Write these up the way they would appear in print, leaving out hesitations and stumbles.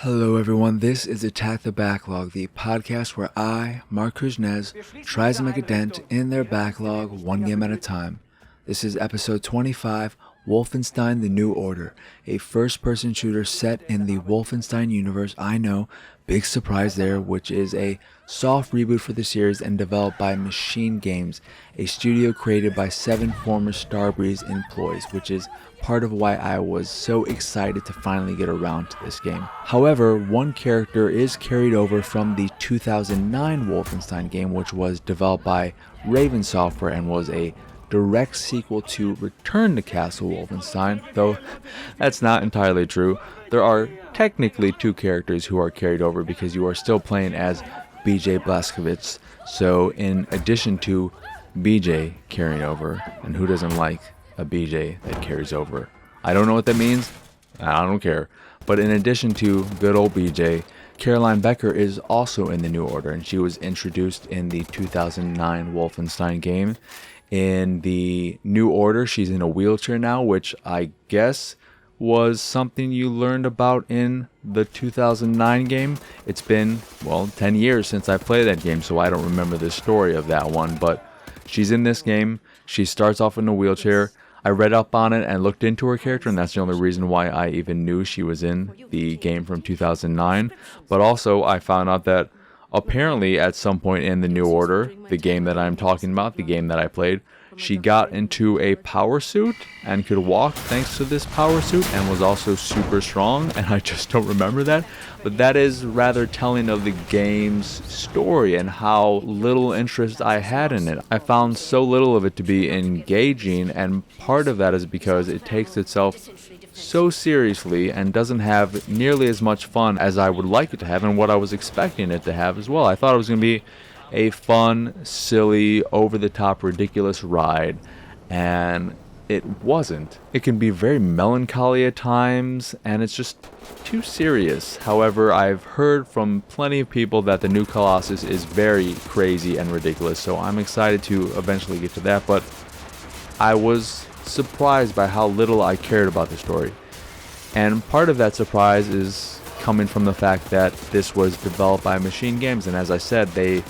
Hello everyone, this is Attack the Backlog, the podcast where I, Marc, tries to make a dent in their backlog one game at a time. This is episode 25, Wolfenstein: The New Order, a first-person shooter set in the Wolfenstein universe. I know, big surprise there, which is a soft reboot for the series and developed by Machine Games, a studio created by 7 former Starbreeze employees, which is part of why I was so excited to finally get around to this game. However, one character is carried over from the 2009 Wolfenstein game, which was developed by Raven Software and was a direct sequel to Return to Castle Wolfenstein, though that's not entirely true. There are technically 2 characters who are carried over because you are still playing as BJ Blazkowicz. So in addition to BJ carrying over, and who doesn't like a BJ that carries over? I don't know what that means. I don't care. But in addition to good old BJ, Caroline Becker is also in the New Order, and she was introduced in the 2009 Wolfenstein game. In the New Order, she's in a wheelchair now, which I guess was something you learned about in the 2009 game. It's been, 10 years since I played that game, so I don't remember the story of that one, but she's in this game. She starts off in a wheelchair. I read up on it and looked into her character, and that's the only reason why I even knew she was in the game from 2009. But also, I found out that apparently at some point in the New Order, the game that I'm talking about, the game that I played, she got into a power suit and could walk thanks to this power suit and was also super strong, and I just don't remember that. But that is rather telling of the game's story and how little interest I had in it. I found so little of it to be engaging, and part of that is because it takes itself so seriously and doesn't have nearly as much fun as I would like it to have and what I was expecting it to have as well. I thought it was going to be a fun, silly, over-the-top, ridiculous ride, and it wasn't. It can be very melancholy at times, and it's just too serious. However, I've heard from plenty of people that the new Colossus is very crazy and ridiculous, so I'm excited to eventually get to that, but I was surprised by how little I cared about the story. And part of that surprise is coming from the fact that this was developed by Machine Games, and as I said, they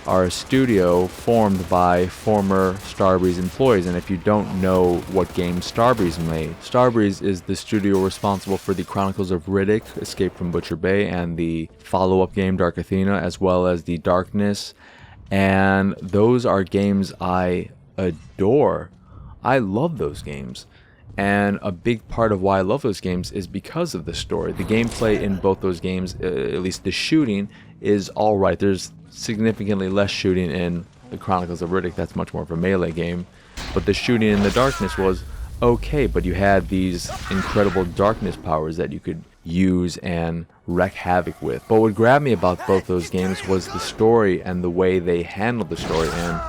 are a studio formed by former Starbreeze employees. And if you don't know what game Starbreeze made, Starbreeze is the studio responsible for the Chronicles of Riddick, Escape from Butcher Bay, and the follow-up game Dark Athena, as well as the Darkness. And those are games I adore. I love those games. And a big part of why I love those games is because of the story. The gameplay in both those games, at least the shooting, is alright. There's significantly less shooting in the Chronicles of Riddick. That's much more of a melee game. But the shooting in the Darkness was okay, but you had these incredible darkness powers that you could use and wreak havoc with. But what grabbed me about both those games was the story and the way they handled the story and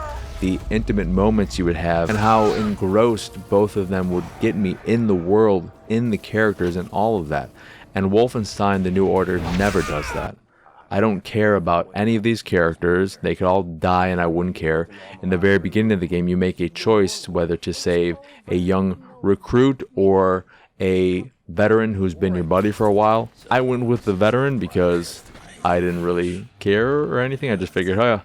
the intimate moments you would have and how engrossed both of them would get me in the world, in the characters, and all of that. And Wolfenstein: The New Order never does that. I don't care about any of these characters. They could all die and I wouldn't care. In the very beginning of the game, you make a choice whether to save a young recruit or a veteran who's been your buddy for a while. I went with the veteran because I didn't really care or anything. I just figured, oh yeah,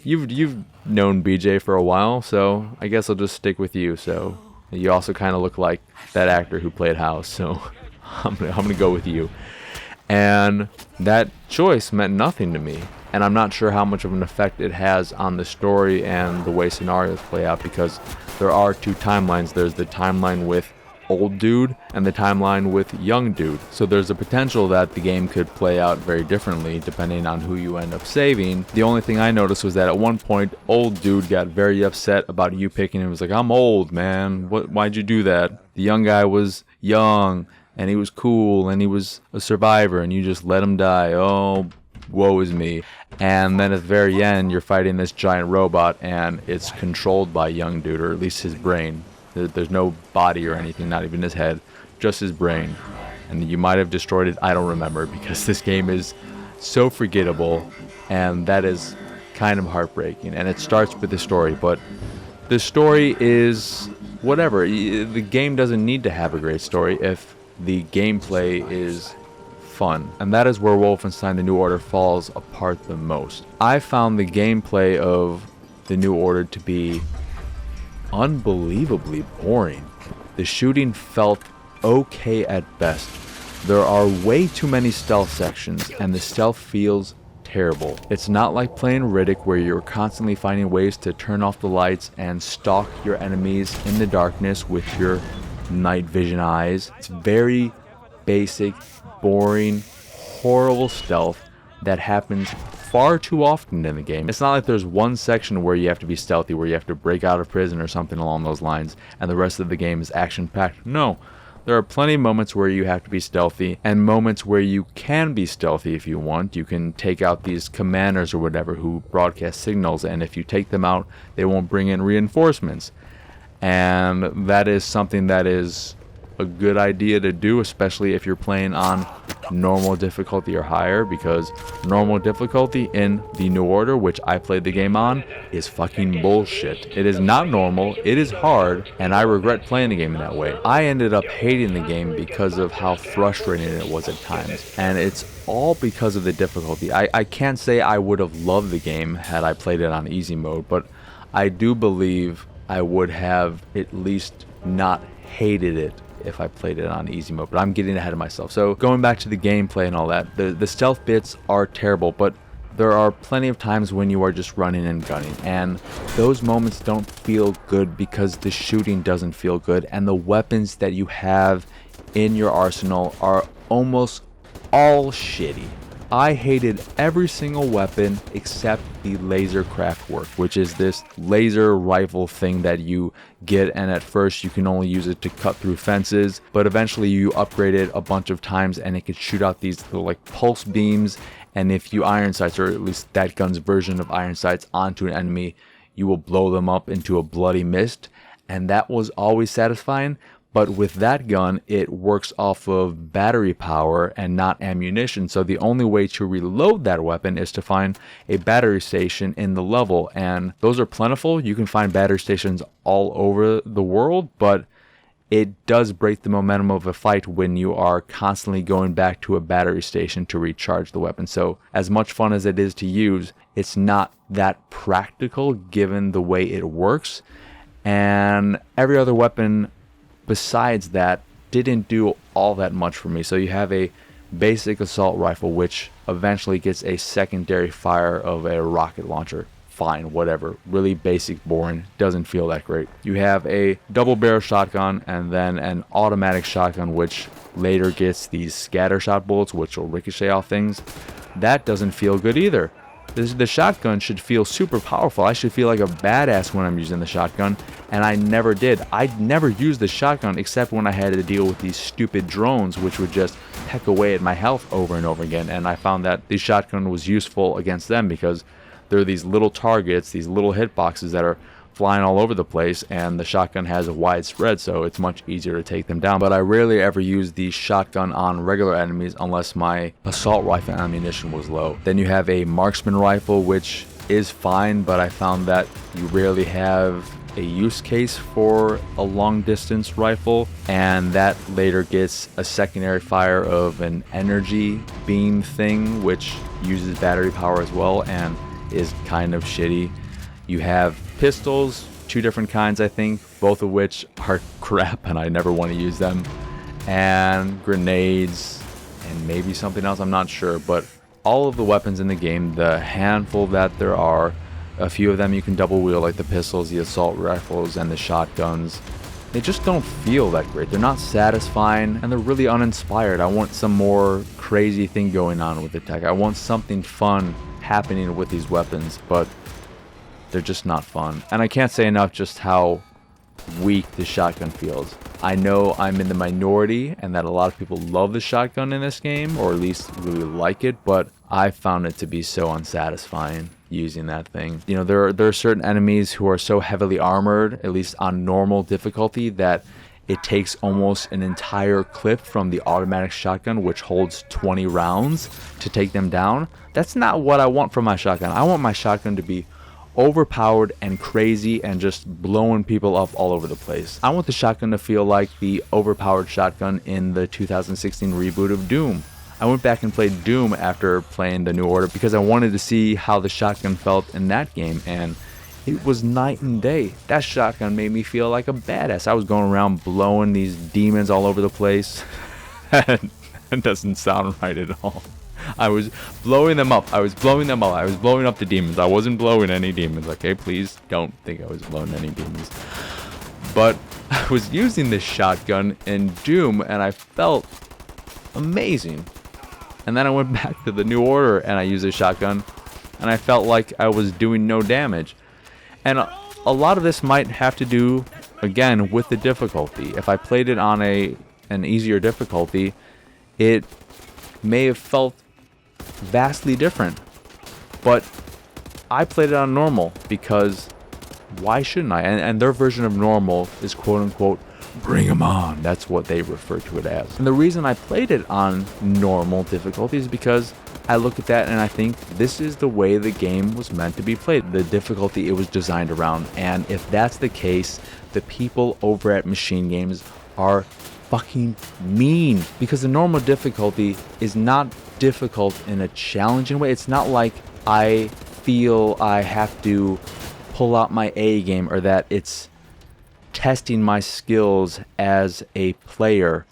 you've known BJ for a while, so I guess I'll just stick with you. So you also kind of look like that actor who played House, so I'm gonna go with you. And that choice meant nothing to me, and I'm not sure how much of an effect it has on the story and the way scenarios play out, because there are 2 timelines. There's the timeline with old dude and the timeline with young dude. So there's a potential that the game could play out very differently depending on who you end up saving. The only thing I noticed was that at one point, old dude got very upset about you picking him. He was like, I'm old, man. Why'd you do that? The young guy was young, and he was cool, and he was a survivor, and you just let him die. Oh, woe is me. And then at the very end, you're fighting this giant robot, and it's controlled by young dude, or at least his brain. There's no body or anything, not even his head, just his brain. And you might have destroyed it, I don't remember, because this game is so forgettable, and that is kind of heartbreaking. And it starts with the story, but the story is whatever. The game doesn't need to have a great story if the gameplay is fun, and that is where Wolfenstein The New Order falls apart the most. I found the gameplay of The New Order to be unbelievably boring. The shooting felt okay at best. There are way too many stealth sections, and the stealth feels terrible. It's not like playing Riddick where you're constantly finding ways to turn off the lights and stalk your enemies in the darkness with your night vision eyes. It's very basic, boring, horrible stealth that happens far too often in the game. It's not like there's one section where you have to be stealthy, where you have to break out of prison or something along those lines, and the rest of the game is action-packed. No. There are plenty of moments where you have to be stealthy, and moments where you can be stealthy if you want. You can take out these commanders or whatever who broadcast signals, and if you take them out, they won't bring in reinforcements. And that is something that is a good idea to do, especially if you're playing on normal difficulty or higher, because normal difficulty in The New Order, which I played the game on, is fucking bullshit. It is not normal, it is hard, and I regret playing the game in that way. I ended up hating the game because of how frustrating it was at times, and it's all because of the difficulty. I can't say I would have loved the game had I played it on easy mode, but I do believe I would have at least not hated it if I played it on easy mode, but I'm getting ahead of myself. So going back to the gameplay and all that, the stealth bits are terrible, but there are plenty of times when you are just running and gunning, and those moments don't feel good because the shooting doesn't feel good, and the weapons that you have in your arsenal are almost all shitty. I hated every single weapon except the laser craft work, which is this laser rifle thing that you get, and at first you can only use it to cut through fences, but eventually you upgrade it a bunch of times and it can shoot out these little like pulse beams, and if you iron sights, or at least that gun's version of iron sights, onto an enemy, you will blow them up into a bloody mist, and that was always satisfying. But with that gun, it works off of battery power and not ammunition. So the only way to reload that weapon is to find a battery station in the level. And those are plentiful. You can find battery stations all over the world, but it does break the momentum of a fight when you are constantly going back to a battery station to recharge the weapon. So as much fun as it is to use, it's not that practical given the way it works. And every other weapon besides that didn't do all that much for me. So you have a basic assault rifle, which eventually gets a secondary fire of a rocket launcher. Fine, whatever. Really basic, boring, doesn't feel that great. You have a double barrel shotgun and then an automatic shotgun, which later gets these scatter shot bullets, which will ricochet off things. That doesn't feel good either. The shotgun should feel super powerful. I should feel like a badass when I'm using the shotgun, and I never did. I never used the shotgun except when I had to deal with these stupid drones, which would just peck away at my health over and over again, and I found that the shotgun was useful against them because there are these little targets, these little hitboxes that are flying all over the place, and the shotgun has a wide spread, so it's much easier to take them down. But I rarely ever use the shotgun on regular enemies unless my assault rifle ammunition was low. Then you have a marksman rifle, which is fine, but I found that you rarely have a use case for a long distance rifle, and that later gets a secondary fire of an energy beam thing, which uses battery power as well and is kind of shitty. You have pistols, two different kinds I think, both of which are crap and I never want to use them, and grenades and maybe something else, I'm not sure. But all of the weapons in the game, the handful that there are, a few of them you can double wield, like the pistols, the assault rifles, and the shotguns, they just don't feel that great. They're not satisfying and they're really uninspired. I want some more crazy thing going on with the tech. I want something fun happening with these weapons, but they're just not fun. And I can't say enough just how weak the shotgun feels. I know I'm in the minority and that a lot of people love the shotgun in this game, or at least really like it, but I found it to be so unsatisfying using that thing. You know, there are certain enemies who are so heavily armored, at least on normal difficulty, that it takes almost an entire clip from the automatic shotgun, which holds 20 rounds, to take them down. That's not what I want from my shotgun. I want my shotgun to be overpowered and crazy and just blowing people up all over the place. I want the shotgun to feel like the overpowered shotgun in the 2016 reboot of Doom. I went back and played Doom after playing the New Order because I wanted to see how the shotgun felt in that game, and it was night and day. That shotgun made me feel like a badass. I was going around blowing these demons all over the place. That doesn't sound right at all. I was blowing them up. I was blowing up the demons. I wasn't blowing any demons, okay? Please don't think I was blowing any demons. But I was using this shotgun in Doom, and I felt amazing. And then I went back to the New Order, and I used a shotgun, and I felt like I was doing no damage. And a lot of this might have to do, again, with the difficulty. If I played it on an easier difficulty, it may have felt vastly different. But I played it on normal because why shouldn't I? And their version of normal is quote-unquote bring 'em on. That's what they refer to it as. And the reason I played it on normal difficulty is because I look at that and I think this is the way the game was meant to be played, the difficulty it was designed around. And if that's the case, the people over at Machine Games are fucking mean, because the normal difficulty is not difficult in a challenging way. It's not like I feel I have to pull out my A game or that it's testing my skills as a player.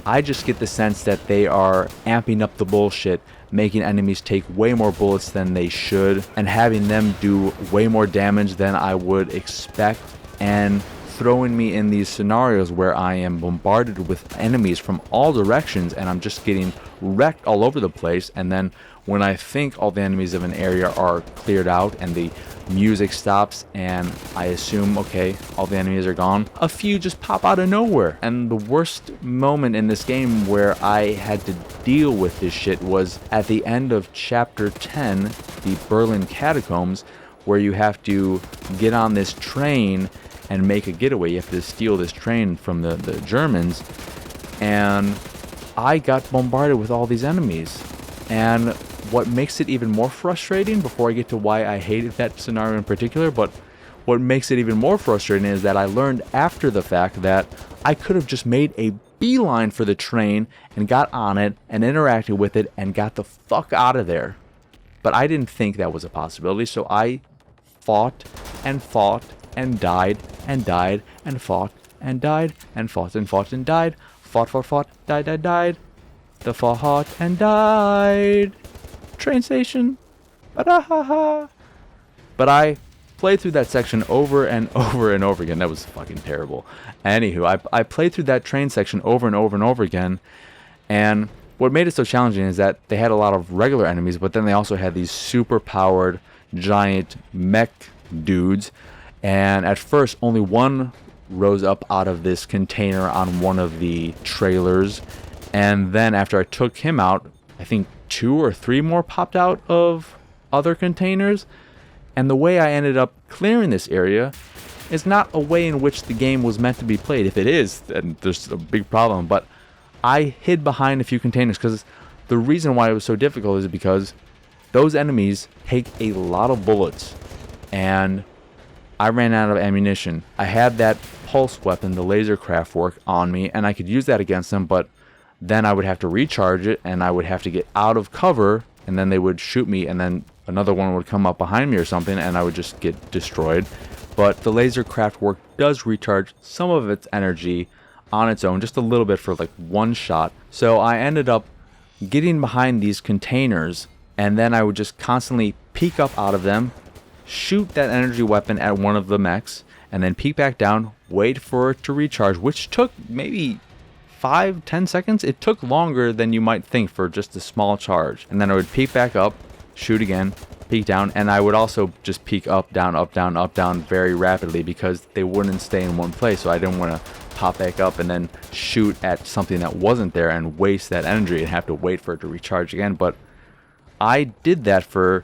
I just get the sense that they are amping up the bullshit, making enemies take way more bullets than they should, and having them do way more damage than I would expect, and throwing me in these scenarios where I am bombarded with enemies from all directions and I'm just getting wrecked all over the place. And then when I think all the enemies of an area are cleared out and the music stops and I assume, okay, all the enemies are gone, a few just pop out of nowhere. And the worst moment in this game where I had to deal with this shit was at the end of chapter 10, the Berlin Catacombs, where you have to get on this train and make a getaway. You have to steal this train from the Germans, and I got bombarded with all these enemies. And what makes it even more frustrating, before I get to why I hated that scenario in particular, but what makes it even more frustrating is that I learned after the fact that I could have just made a beeline for the train and got on it and interacted with it and got the fuck out of there. But I didn't think that was a possibility, so I fought and fought and died and died and fought and died and fought and fought and died. Fought, died. The fought and died. Train station. Ba-da-ha-ha. But I played through that section over and over and over again. That was fucking terrible. Anywho, I played through that train section over and over and over again. And what made it so challenging is that they had a lot of regular enemies, but then they also had these super powered giant mech dudes. And at first, only one rose up out of this container on one of the trailers. And then after I took him out, I think 2 or 3 more popped out of other containers. And the way I ended up clearing this area is not a way in which the game was meant to be played. If it is, then there's a big problem. But I hid behind a few containers, because the reason why it was so difficult is because those enemies take a lot of bullets. And I ran out of ammunition. I had that pulse weapon, the laser craft work, on me, and I could use that against them, but then I would have to recharge it, and I would have to get out of cover, and then they would shoot me, and then another one would come up behind me or something, and I would just get destroyed. But the laser craft work does recharge some of its energy on its own, just a little bit for like one shot. So I ended up getting behind these containers, and then I would just constantly peek up out of them, shoot that energy weapon at one of the mechs, and then peek back down, wait for it to recharge, which took maybe 5-10 seconds. It took longer than you might think for just a small charge. And then I would peek back up, shoot again, peek down, and I would also just peek up, down, up, down, up, down very rapidly, because they wouldn't stay in one place. So I didn't want to pop back up and then shoot at something that wasn't there and waste that energy and have to wait for it to recharge again. But I did that for,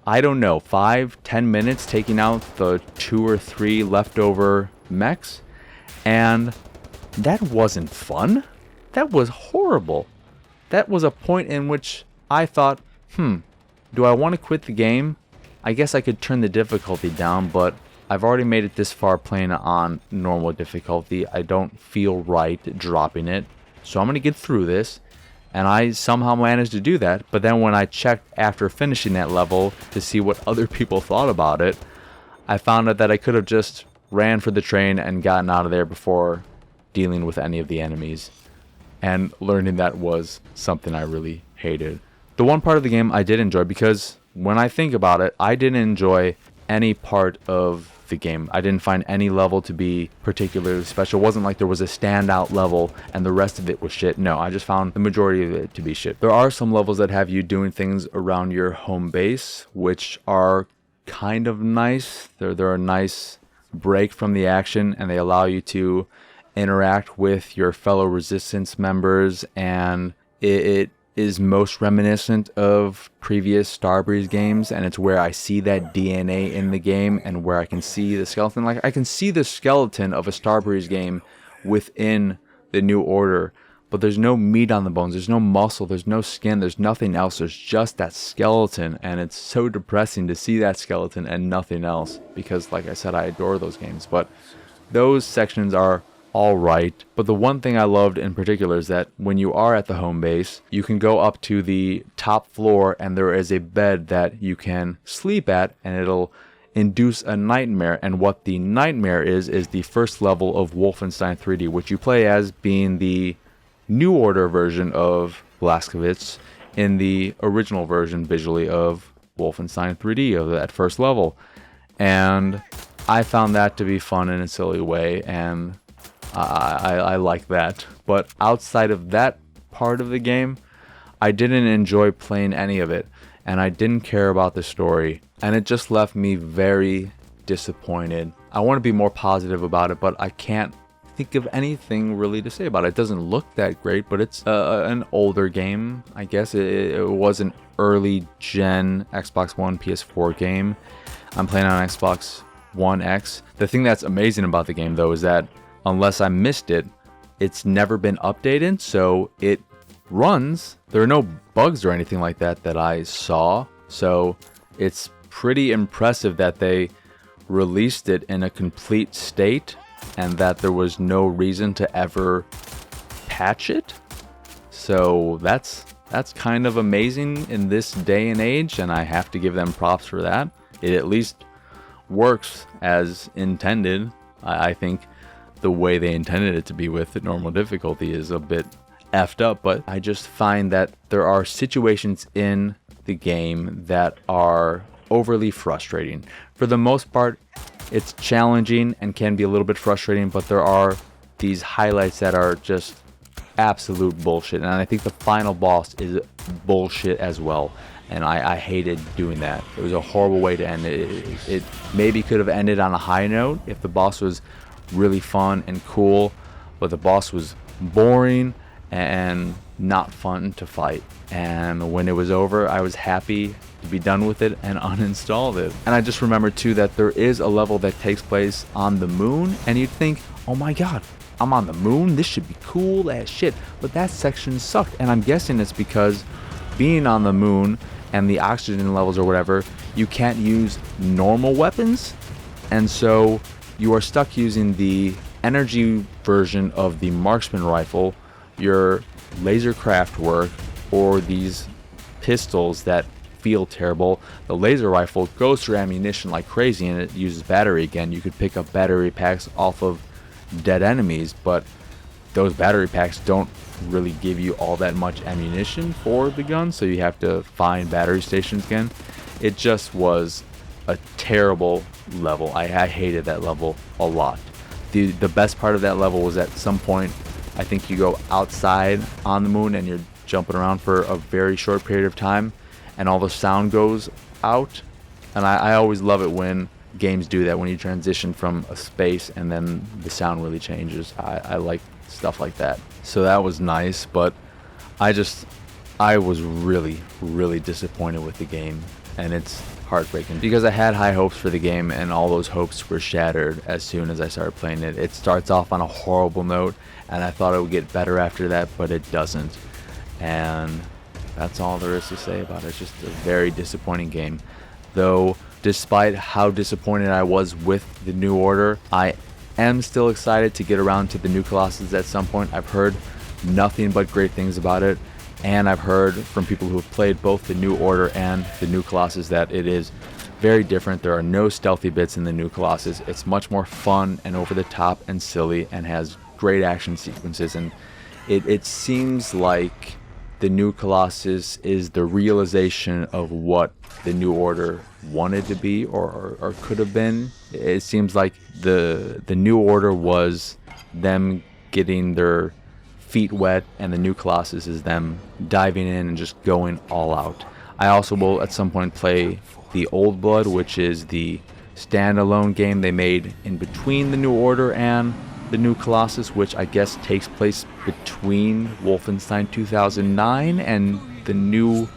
I don't know, 5-10 minutes, taking out the 2 or 3 leftover mechs, and that wasn't fun. That was horrible. That was a point in which I thought, do I want to quit the game? I guess I could turn the difficulty down, but I've already made it this far playing on normal difficulty. I don't feel right dropping it, so I'm going to get through this, And I somehow managed to do that. But then when I checked after finishing that level to see what other people thought about it, I found out that I could have just ran for the train and gotten out of there before dealing with any of the enemies. And learning that was something I really hated. The one part of the game I did enjoy, because when I think about it, I didn't enjoy any part of the game. I didn't find any level to be particularly special. It wasn't like there was a standout level and the rest of it was shit. No, I just found the majority of it to be shit. There are some levels that have you doing things around your home base, which are kind of nice. They're a nice break from the action, and they allow you to interact with your fellow resistance members, and it is most reminiscent of previous Starbreeze games, and it's where I see that DNA in the game and where I can see the skeleton. Like, I can see the skeleton of a Starbreeze game within the New Order, but there's no meat on the bones, there's no muscle, there's no skin, there's nothing else, there's just that skeleton, and it's so depressing to see that skeleton and nothing else, because like I said, I adore those games. But those sections are all right. But the one thing I loved in particular is that when you are at the home base, you can go up to the top floor and there is a bed that you can sleep at, and it'll induce a nightmare. And what the nightmare is the first level of Wolfenstein 3D, which you play as being the New Order version of Blazkowicz in the original version visually of Wolfenstein 3D, of that first level. And I found that to be fun in a silly way, and I like that. But outside of that part of the game, I didn't enjoy playing any of it, and I didn't care about the story, and it just left me very disappointed. I want to be more positive about it, but I can't think of anything really to say about it. It doesn't look that great, but it's an older game, I guess. It was an early gen Xbox One, PS4 game. I'm playing on Xbox One X. The thing that's amazing about the game, though, is that unless I missed it, it's never been updated, so it runs. There are no bugs or anything like that that I saw, so it's pretty impressive that they released it in a complete state and that there was no reason to ever patch it. So that's kind of amazing in this day and age, and I have to give them props for that. It at least works as intended. I think the way they intended it to be with the normal difficulty is a bit effed up, but I just find that there are situations in the game that are overly frustrating. For the most part, it's challenging and can be a little bit frustrating, but there are these highlights that are just absolute bullshit, and I think the final boss is bullshit as well, and I hated doing that. It was a horrible way to end it. It maybe could have ended on a high note if the boss was really fun and cool, but the boss was boring and not fun to fight. And when it was over, I was happy to be done with it and uninstalled it. And I just remembered too that there is a level that takes place on the moon, and you'd think, oh my god, I'm on the moon, this should be cool as shit, but that section sucked. And I'm guessing it's because being on the moon and the oxygen levels or whatever, you can't use normal weapons, and so you are stuck using the energy version of the marksman rifle, your laser craft work, or these pistols that feel terrible. The laser rifle goes through ammunition like crazy, and it uses battery again. You could pick up battery packs off of dead enemies, but those battery packs don't really give you all that much ammunition for the gun, so you have to find battery stations again. It just was a terrible level. I hated that level a lot. The best part of that level was at some point, I think you go outside on the moon and you're jumping around for a very short period of time, and all the sound goes out. And I always love it when games do that, when you transition from a space and then the sound really changes. I like stuff like that. So that was nice, but I was really, really disappointed with the game, and it's heartbreaking because I had high hopes for the game, and all those hopes were shattered as soon as I started playing it. It starts off on a horrible note, and I thought it would get better after that, but it doesn't. And that's all there is to say about it. It's just a very disappointing game. Though, despite how disappointed I was with the New Order, I am still excited to get around to the New Colossus at some point. I've heard nothing but great things about it, And I've heard from people who have played both the New Order and the New Colossus that it is very different. There are no stealthy bits in the New Colossus. It's much more fun and over the top and silly and has great action sequences. And it seems like the New Colossus is the realization of what the New Order wanted to be or could have been. It seems like the New Order was them getting their feet wet, and the New Colossus is them diving in and just going all out. I also will at some point play the Old Blood, which is the standalone game they made in between the New Order and the New Colossus, which I guess takes place between Wolfenstein 2009 and the New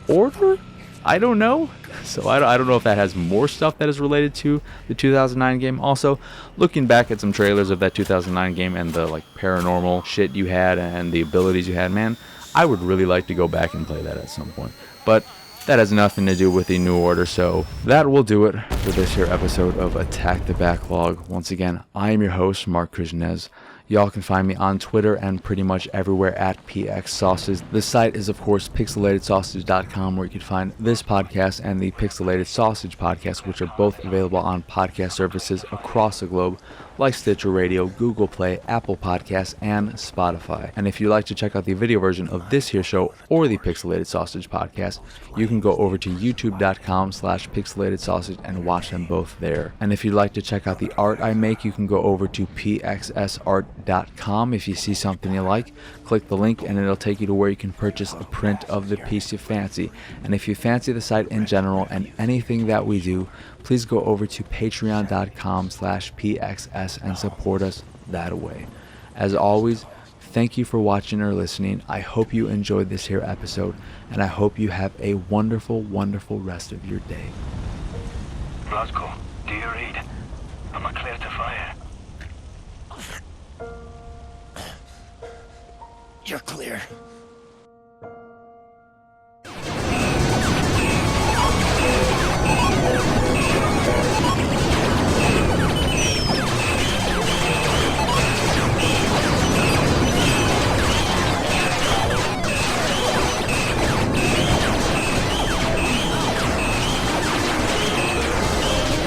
Order? I don't know. So I don't know if that has more stuff that is related to the 2009 game. Also, looking back at some trailers of that 2009 game and the like paranormal shit you had and the abilities you had, man, I would really like to go back and play that at some point. But that has nothing to do with the New Order, so that will do it for this here episode of Attack the Backlog. Once again, I am your host, Marc. Y'all can find me on Twitter and pretty much everywhere at PXSausage. The site is, of course, pixelatedsausage.com, where you can find this podcast and the Pixelated Sausage podcast, which are both available on podcast services across the globe, like Stitcher Radio, Google Play, Apple Podcasts, and Spotify. And if you'd like to check out the video version of this here show or the Pixelated Sausage podcast, you can go over to youtube.com/pixelatedsausage and watch them both there. And if you'd like to check out the art I make, you can go over to pxsart.com. If you see something you like, click the link and it'll take you to where you can purchase a print of the piece you fancy. And if you fancy the site in general and anything that we do, please go over to patreon.com/pxs and support us that way. As always, thank you for watching or listening. I hope you enjoyed this here episode, and I hope you have a wonderful, wonderful rest of your day. Let's go.